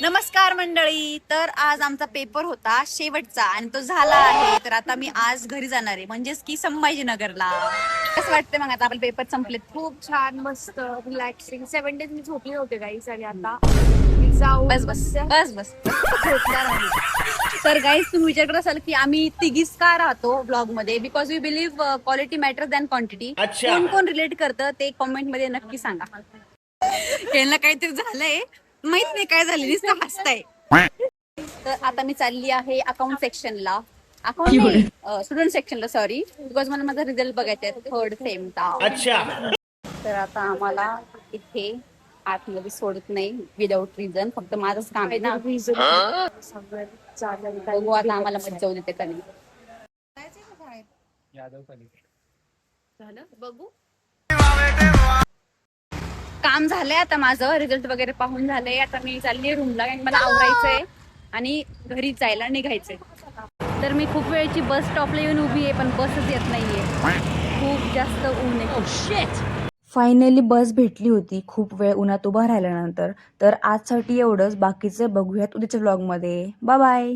नमस्कार मंडळी. तर आज आमचा पेपर होता शेवटचा आणि तो झाला आहे. तर आता मी आज घरी जाणार आहे, म्हणजेच की संभाजीनगरला. कसं वाटतंय मग आता आपले पेपर संपलेत? खूप छान, मस्त, रिलॅक्सिंग. 7 डेज मी झोपली नव्हते गाईस आणि आता मी जाऊन बस बस बस बस झोपणार नाही. तर गाईज तुम्ही विचार करत असाल की आम्ही तिघीच का राहतो ब्लॉग मध्ये, because we believe quality matter than quantity. कोण कोण रिलेट करतं ते कॉमेंट मध्ये नक्की सांगा. यांना काहीतरी झालंय, माहित नाही काय झालं, नुसतं हसताय. तर आता मी चालली आहे अकाउंट सेक्शनला, अकाउंट स्टुडंट सेक्शनला, सॉरी, बिकॉज मला माझा रिझल्ट बघायचा आहे थर्ड सेमचा. तर आता आम्हाला इथे आतमध्ये सोडत नाही विदाऊट रिझन, फक्त माझंच काम आहे ना. बघू आता आम्हाला मज्जा होऊ देते का नाही. झालं बघू. काम झालंय आता माझं, रिझल्ट वगैरे पाहून झालंय. आता मी चालली रूमला आणि मला आवरायचंय आणि घरी जायला निघायचंय. तर मी खूप वेळची बस स्टॉपला येऊन उभी आहे, पण बसच येत नाहीये, खूप जास्त ऊन आहे. फायनली बस भेटली होती खूप वेळ उन्हात उभा राहिल्यानंतर. तर आजसाठी एवढंच, बाकीचं बघूयात उद्याच्या व्लॉगमध्ये. Bye bye.